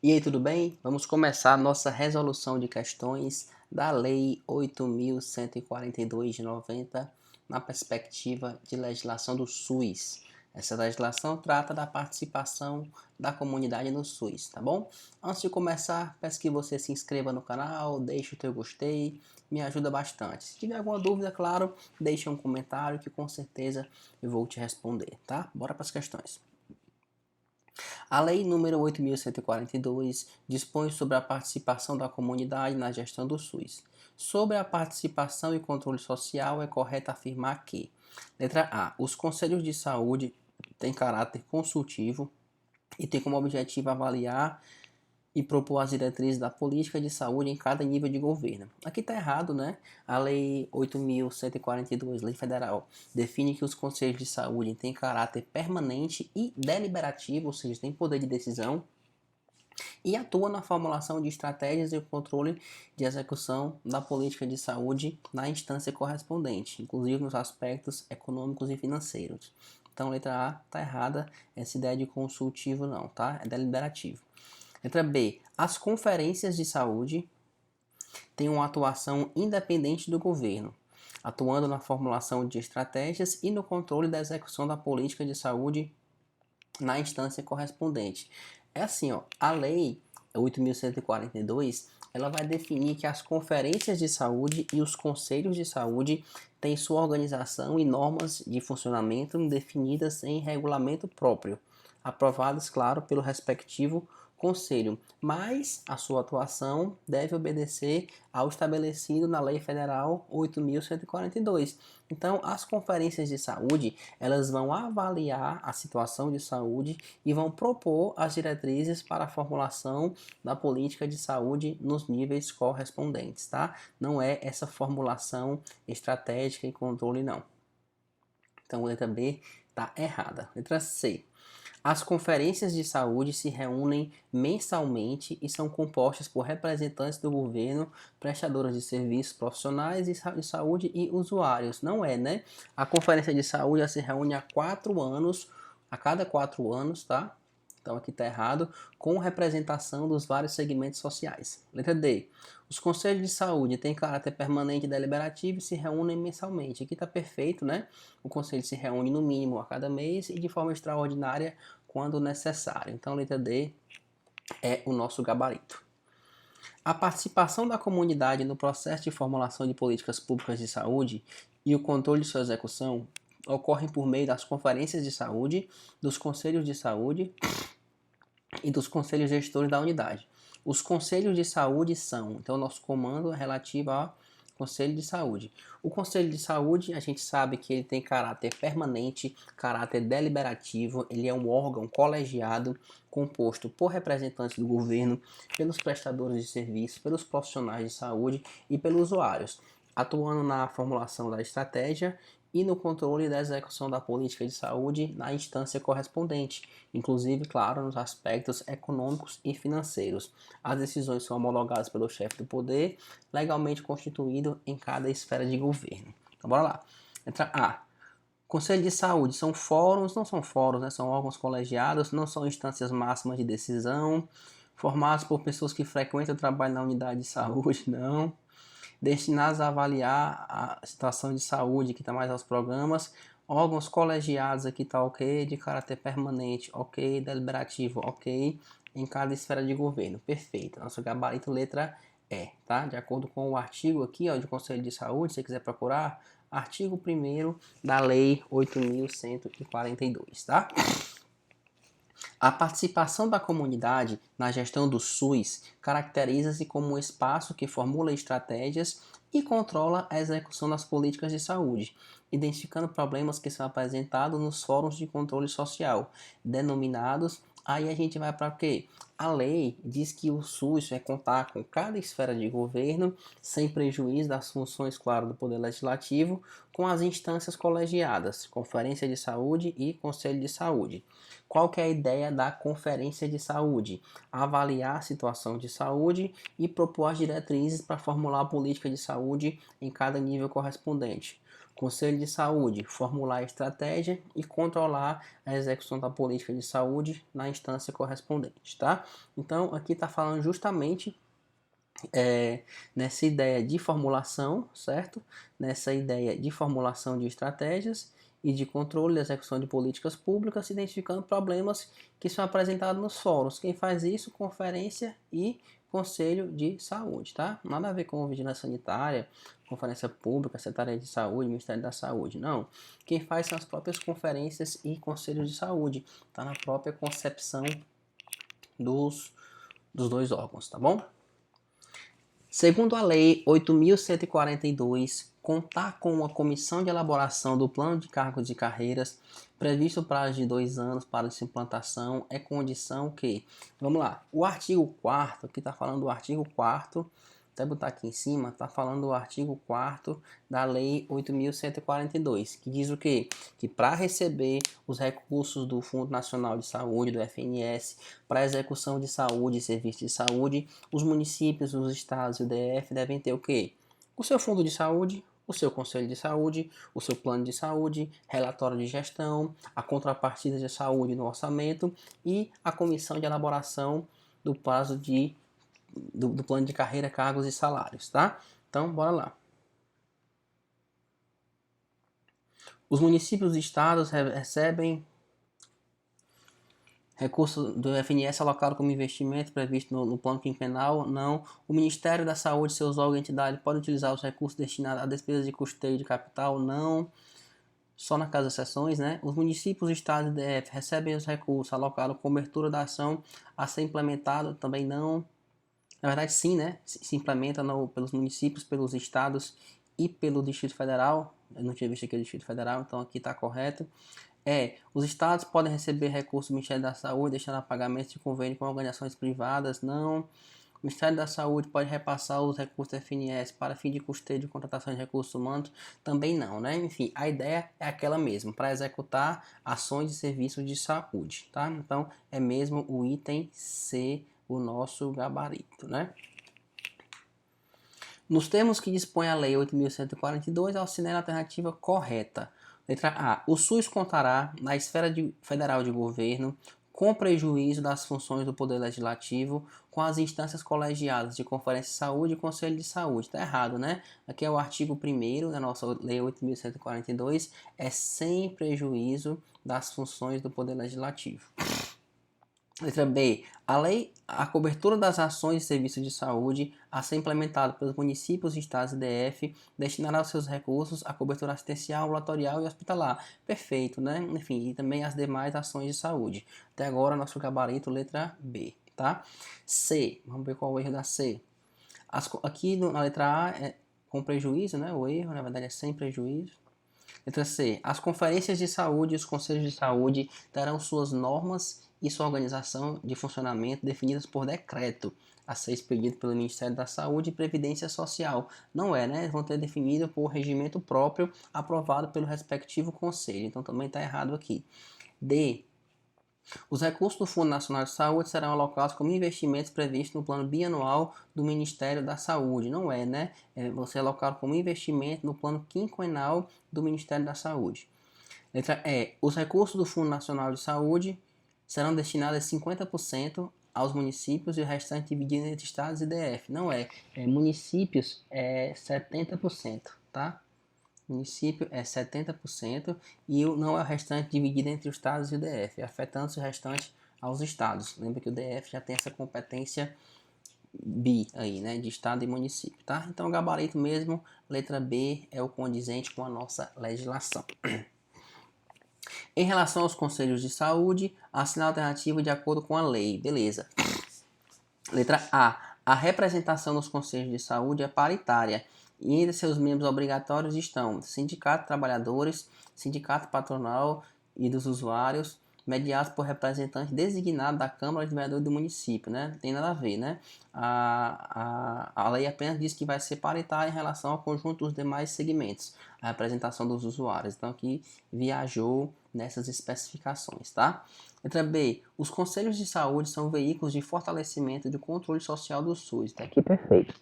E aí, tudo bem? Vamos começar a nossa resolução de questões da Lei 8.142 de 90 na perspectiva de legislação do SUS. Essa legislação trata da participação da comunidade no SUS, tá bom? Antes de começar, peço que você se inscreva no canal, deixe o teu gostei, me ajuda bastante. Se tiver alguma dúvida, claro, deixe um comentário que com certeza eu vou te responder, tá? Bora para as questões. A Lei nº 8.142 dispõe sobre a participação da comunidade na gestão do SUS. Sobre a participação e controle social, é correto afirmar que: letra A. Os conselhos de saúde têm caráter consultivo e têm como objetivo avaliar e propor as diretrizes da política de saúde em cada nível de governo. Aqui está errado, né? A Lei 8.142, Lei Federal, define que os conselhos de saúde têm caráter permanente e deliberativo, ou seja, têm poder de decisão, e atua na formulação de estratégias e controle de execução da política de saúde na instância correspondente, inclusive nos aspectos econômicos e financeiros. Então, letra A está errada, essa ideia de consultivo não, tá? É deliberativo. Letra B. As conferências de saúde têm uma atuação independente do governo, atuando na formulação de estratégias e no controle da execução da política de saúde na instância correspondente. É assim, ó, a lei 8.142, ela vai definir que as conferências de saúde e os conselhos de saúde têm sua organização e normas de funcionamento definidas em regulamento próprio, aprovadas, claro, pelo respectivo conselho, mas a sua atuação deve obedecer ao estabelecido na Lei Federal 8.142. Então, as conferências de saúde, elas vão avaliar a situação de saúde e vão propor as diretrizes para a formulação da política de saúde nos níveis correspondentes, tá? Não é essa formulação estratégica e controle, não. Então, letra B está errada. Letra C. As conferências de saúde se reúnem mensalmente e são compostas por representantes do governo, prestadores de serviços profissionais de saúde e usuários. Não é, né? A conferência de saúde se reúne há 4 anos, a cada 4 anos, tá? Então aqui está errado, com representação dos vários segmentos sociais. Letra D. Os conselhos de saúde têm caráter permanente e deliberativo e se reúnem mensalmente. Aqui está perfeito, né? O conselho se reúne no mínimo a cada mês e de forma extraordinária quando necessário. Então, letra D é o nosso gabarito. A participação da comunidade no processo de formulação de políticas públicas de saúde e o controle de sua execução ocorrem por meio das conferências de saúde, dos conselhos de saúde e dos conselhos gestores da unidade. Os conselhos de saúde são, então, o nosso comando é relativo ao Conselho de Saúde. O Conselho de Saúde, a gente sabe que ele tem caráter permanente, caráter deliberativo, ele é um órgão colegiado composto por representantes do governo, pelos prestadores de serviço, pelos profissionais de saúde e pelos usuários, atuando na formulação da estratégia e no controle da execução da política de saúde na instância correspondente, inclusive, claro, nos aspectos econômicos e financeiros. As decisões são homologadas pelo chefe do poder, legalmente constituído em cada esfera de governo. Então, bora lá. Letra A. Conselho de saúde são fóruns, não são fóruns, né? São órgãos colegiados, não são instâncias máximas de decisão, formados por pessoas que frequentam o trabalho na unidade de saúde, não. Destinados a avaliar a situação de saúde, que está mais aos programas, órgãos colegiados, aqui está ok, de caráter permanente, ok, deliberativo, ok, em cada esfera de governo, perfeito. Nosso gabarito letra E, tá? De acordo com o artigo aqui, ó, de Conselho de Saúde, se você quiser procurar, artigo 1º da Lei 8.142, tá? A participação da comunidade na gestão do SUS caracteriza-se como um espaço que formula estratégias e controla a execução das políticas de saúde, identificando problemas que são apresentados nos fóruns de controle social, denominados. Aí a gente vai para quê? A lei diz que o SUS vai contar com cada esfera de governo, sem prejuízo das funções, claro, do Poder Legislativo, com as instâncias colegiadas, Conferência de Saúde e Conselho de Saúde. Qual que é a ideia da Conferência de Saúde? Avaliar a situação de saúde e propor as diretrizes para formular a política de saúde em cada nível correspondente. Conselho de Saúde, formular a estratégia e controlar a execução da política de saúde na instância correspondente, tá? Então, aqui está falando justamente nessa ideia de formulação, certo? Nessa ideia de formulação de estratégias e de controle e execução de políticas públicas, identificando problemas que são apresentados nos fóruns. Quem faz isso? Conferência e Conselho de Saúde, tá? Nada a ver com vigilância sanitária, Conferência Pública, Secretaria de Saúde, Ministério da Saúde, não. Quem faz são as próprias conferências e conselhos de saúde, tá na própria concepção dos dois órgãos, tá bom? Segundo a Lei 8.142, contar com uma comissão de elaboração do plano de cargos e carreiras, previsto prazo de 2 anos para sua implantação, é condição que... Vamos lá, o artigo 4º, aqui está falando do artigo 4º, até botar aqui em cima, está falando do artigo 4º da Lei 8.142, que diz o quê? Que para receber os recursos do Fundo Nacional de Saúde, do FNS, para execução de saúde e serviços de saúde, os municípios, os estados e o DF devem ter o quê? O seu fundo de saúde, o seu conselho de saúde, o seu plano de saúde, relatório de gestão, a contrapartida de saúde no orçamento e a comissão de elaboração do prazo do plano de carreira, cargos e salários, tá? Então, bora lá. Os municípios e estados recebem recursos do FNS alocado como investimento previsto no plano quinquenal? Não. O Ministério da Saúde e seus órgãos e entidades podem utilizar os recursos destinados a despesas de custeio de capital? Não. Só na casa das exceções, né? Os municípios, estados e DF recebem os recursos alocados como cobertura da ação a ser implementado? Também não. Na verdade, sim, né? Se implementa pelos municípios, pelos estados e pelo Distrito Federal. Eu não tinha visto aqui o Distrito Federal, então aqui está correto. Os estados podem receber recursos do Ministério da Saúde, deixando a pagamento de convênio com organizações privadas? Não. O Ministério da Saúde pode repassar os recursos do FNS para fim de custeio de contratação de recursos humanos? Também não, né? Enfim, a ideia é aquela mesma, para executar ações de serviços de saúde, tá? Então, é mesmo o item C, o nosso gabarito, né? Nos termos que dispõe a Lei 8.142, assinale a alternativa correta. Letra A. O SUS contará, na esfera federal de governo, com prejuízo das funções do Poder Legislativo, com as instâncias colegiadas de Conferência de Saúde e Conselho de Saúde. Está errado, né? Aqui é o artigo 1º da nossa Lei 8.142, é sem prejuízo das funções do Poder Legislativo. Letra B. A cobertura das ações e serviços de saúde a ser implementada pelos municípios, estados e DF destinará os seus recursos à cobertura assistencial, ambulatorial e hospitalar. Perfeito, né? Enfim, e também as demais ações de saúde. Até agora, nosso gabarito, letra B, tá? C. Vamos ver qual é o erro da C. Aqui na letra A é com prejuízo, né? O erro, na verdade, é sem prejuízo. Letra C. As conferências de saúde e os conselhos de saúde terão suas normas e sua organização de funcionamento definidas por decreto a ser expedido pelo Ministério da Saúde e Previdência Social. Não é, né? Vão ter definido por regimento próprio aprovado pelo respectivo conselho. Então também está errado aqui. D. Os recursos do Fundo Nacional de Saúde serão alocados como investimentos previstos no plano bianual do Ministério da Saúde. Não é, né? Vão ser alocados como investimento no plano quinquenal do Ministério da Saúde. Letra E. Os recursos do Fundo Nacional de Saúde serão destinados 50% aos municípios e o restante dividido entre estados e DF. Não é. Municípios é 70%, tá? Município é 70% e não é o restante dividido entre os estados e o DF, afetando-se o restante aos estados. Lembra que o DF já tem essa competência bi aí, né, de estado e município, tá? Então o gabarito mesmo, letra B, é o condizente com a nossa legislação. Em relação aos conselhos de saúde, assinar a alternativa de acordo com a lei. Beleza. Letra A. A representação nos conselhos de saúde é paritária e entre seus membros obrigatórios estão sindicato de trabalhadores, sindicato patronal e dos usuários, mediados por representante designado da Câmara de Vereadores do município, né? Não tem nada a ver, né? A lei apenas diz que vai ser paritária em relação ao conjunto dos demais segmentos, a representação dos usuários. Então aqui viajou nessas especificações, tá? Letra B. Os conselhos de saúde são veículos de fortalecimento do controle social do SUS. Tá aqui perfeito.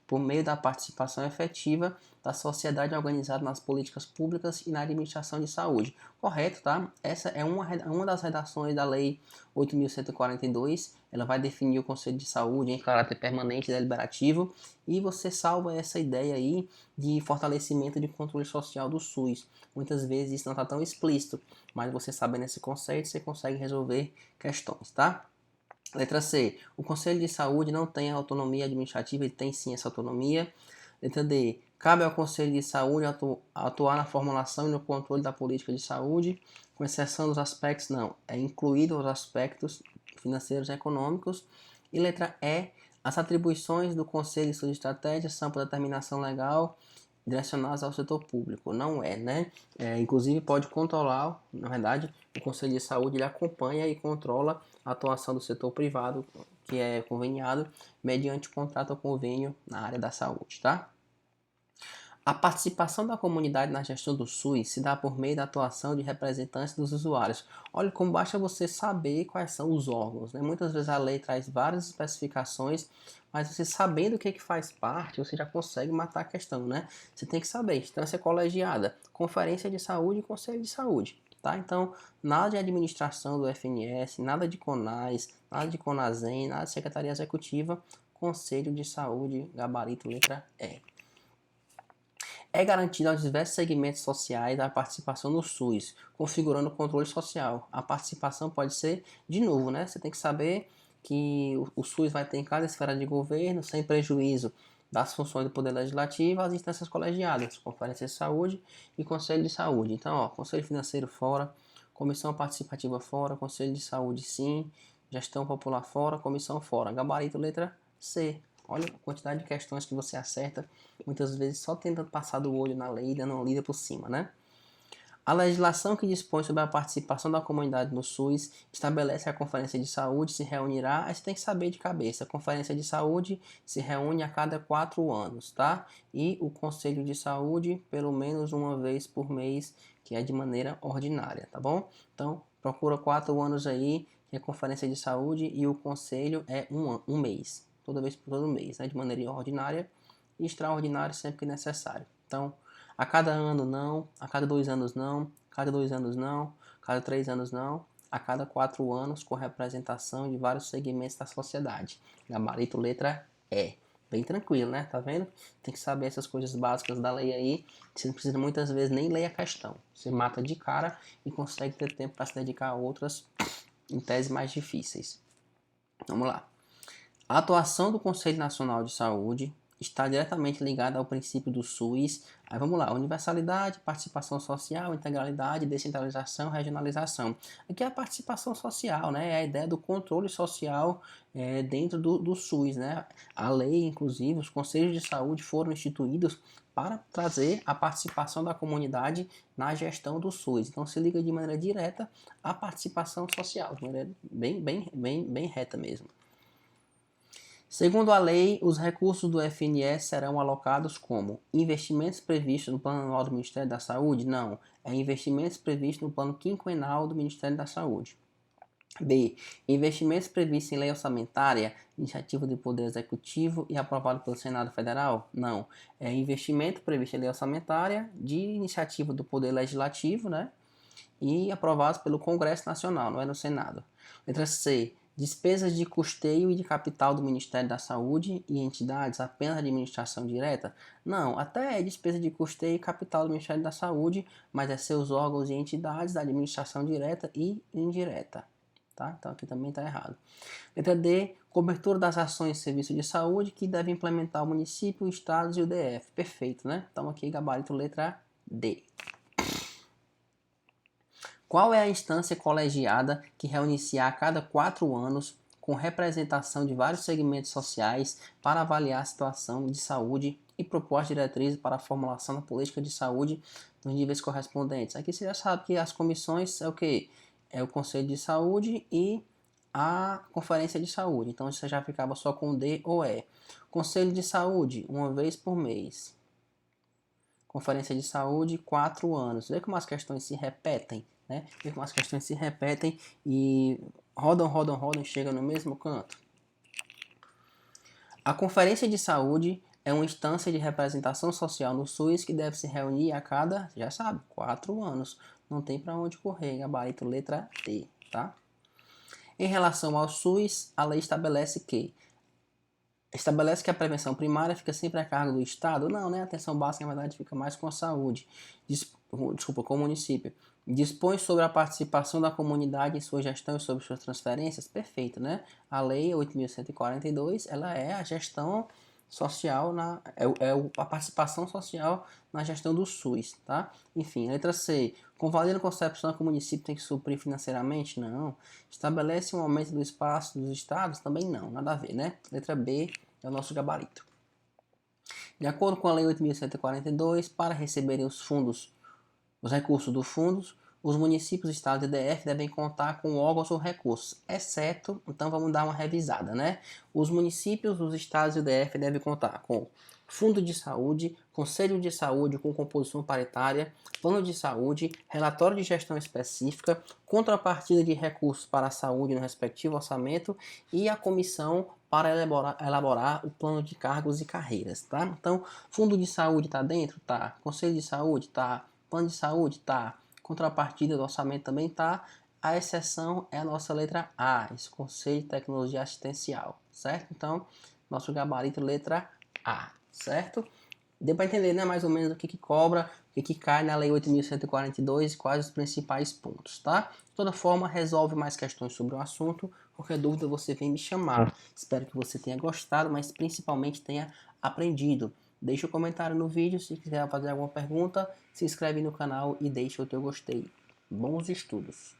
Por meio da participação efetiva da sociedade organizada nas políticas públicas e na administração de saúde. Correto, tá? Essa é uma das redações da Lei 8.142. Ela vai definir o Conselho de Saúde em caráter permanente e deliberativo, e você salva essa ideia aí de fortalecimento de controle social do SUS. Muitas vezes isso não está tão explícito, mas você sabendo esse conceito, você consegue resolver questões, tá? Letra C. O Conselho de Saúde não tem autonomia administrativa, ele tem sim essa autonomia. Letra D. Cabe ao Conselho de Saúde atuar na formulação e no controle da política de saúde, com exceção dos aspectos, não, é incluído os aspectos financeiros e econômicos. E letra E. As atribuições do Conselho de Saúde e Estratégia são por determinação legal direcionadas ao setor público. Não é, né? Inclusive pode controlar, na verdade, o Conselho de Saúde ele acompanha e controla a atuação do setor privado, que é conveniado, mediante contrato ou convênio na área da saúde, tá? A participação da comunidade na gestão do SUS se dá por meio da atuação de representantes dos usuários. Olha, como basta você saber quais são os órgãos, né? Muitas vezes a lei traz várias especificações, mas você sabendo o que faz parte, você já consegue matar a questão, né? Você tem que saber, instância colegiada, conferência de saúde e conselho de saúde, tá? Então, nada de administração do FNS, nada de CONAS, nada de CONASEM, nada de secretaria executiva, conselho de saúde, gabarito letra E. É garantida aos diversos segmentos sociais a participação no SUS, configurando o controle social. A participação pode ser, de novo, né? Você tem que saber que o SUS vai ter em cada esfera de governo, sem prejuízo das funções do Poder Legislativo, as instâncias colegiadas, Conferência de Saúde e Conselho de Saúde. Então, ó, Conselho Financeiro fora, Comissão Participativa fora, Conselho de Saúde sim, Gestão Popular fora, Comissão fora. Gabarito letra C. Olha a quantidade de questões que você acerta, muitas vezes só tentando passar do olho na lei e dando uma lida por cima, né? A legislação que dispõe sobre a participação da comunidade no SUS estabelece que a Conferência de Saúde se reunirá, aí você tem que saber de cabeça, a Conferência de Saúde se reúne a cada 4 anos, tá? E o Conselho de Saúde, pelo menos uma vez por mês, que é de maneira ordinária, tá bom? Então, procura 4 anos aí, que é a Conferência de Saúde, e o Conselho é um mês, toda vez por todo mês, né? De maneira ordinária e extraordinária sempre que necessário. Então, a cada ano não, a cada 2 anos não, cada 2 anos não, cada 3 anos não, a cada 4 anos com representação de vários segmentos da sociedade. Gabarito letra E. Bem tranquilo, né? Tá vendo? Tem que saber essas coisas básicas da lei aí. Você não precisa muitas vezes nem ler a questão. Você mata de cara e consegue ter tempo para se dedicar a outras em tese mais difíceis. Vamos lá. A atuação do Conselho Nacional de Saúde está diretamente ligada ao princípio do SUS. Aí vamos lá, universalidade, participação social, integralidade, descentralização, regionalização. Aqui é a participação social, né? É a ideia do controle social dentro do SUS, né? A lei, inclusive, os conselhos de saúde foram instituídos para trazer a participação da comunidade na gestão do SUS. Então se liga de maneira direta à participação social, de maneira bem reta mesmo. Segundo a lei, os recursos do FNS serão alocados como investimentos previstos no Plano Anual do Ministério da Saúde? Não, é investimentos previstos no Plano Quinquenal do Ministério da Saúde. B. Investimentos previstos em lei orçamentária, iniciativa do Poder Executivo e aprovado pelo Senado Federal? Não, é investimento previsto em lei orçamentária de iniciativa do Poder Legislativo, né? E aprovados pelo Congresso Nacional, não é no Senado. Letra C. Despesas de custeio e de capital do Ministério da Saúde e entidades apenas de administração direta? Não, até é despesa de custeio e capital do Ministério da Saúde, mas é seus órgãos e entidades da administração direta e indireta. Tá? Então aqui também está errado. Letra D. Cobertura das ações e serviços de saúde que deve implementar o município, estados e o DF. Perfeito, né? Então aqui gabarito letra D. Qual é a instância colegiada que reúne-se a cada 4 anos com representação de vários segmentos sociais para avaliar a situação de saúde e propor as diretrizes para a formulação da política de saúde nos níveis correspondentes? Aqui você já sabe que as comissões é o que? É o Conselho de Saúde e a Conferência de Saúde. Então você já ficava só com D ou E. Conselho de Saúde, uma vez por mês. Conferência de Saúde, 4 anos. Vê como as questões se repetem. né? E como as questões se repetem e rodam, rodam, rodam e chegam no mesmo canto. A Conferência de Saúde é uma instância de representação social no SUS que deve se reunir a cada, já sabe, 4 anos. Não tem para onde correr, gabarito letra D, tá? Em relação ao SUS, a lei estabelece que a prevenção primária fica sempre a cargo do Estado? Não, né? A atenção básica, na verdade, fica mais com a saúde. Com o município. Dispõe sobre a participação da comunidade em sua gestão e sobre suas transferências? Perfeito, né? A Lei 8.142, ela é a gestão social, a participação social na gestão do SUS, tá? Enfim, letra C. Convalida a concepção que o município tem que suprir financeiramente? Não. Estabelece um aumento do espaço dos estados? Também não, nada a ver, né? Letra B é o nosso gabarito. De acordo com a Lei 8.142, para receberem os recursos dos fundos, os municípios, estados e DF devem contar com órgãos ou recursos, exceto, então vamos dar uma revisada, né? Os municípios, os estados e o DF devem contar com Fundo de Saúde, Conselho de Saúde com composição paritária, Plano de Saúde, Relatório de Gestão Específica, Contrapartida de Recursos para a Saúde no respectivo orçamento e a Comissão para elaborar o Plano de Cargos e Carreiras, tá? Então, Fundo de Saúde está dentro? Tá. Conselho de Saúde? Tá. Plano de Saúde? Tá. Contrapartida do orçamento também tá. A exceção é a nossa letra A, esse Conselho de Tecnologia Assistencial, certo? Então, nosso gabarito letra A, certo? Deu para entender, né, mais ou menos o que cobra, o que cai na Lei 8.142 e quais os principais pontos, tá? De toda forma, resolve mais questões sobre o assunto. Qualquer dúvida você vem me chamar. Espero que você tenha gostado, mas principalmente tenha aprendido. Deixa um comentário no vídeo se quiser fazer alguma pergunta, se inscreve no canal e deixa o teu gostei. Bons estudos!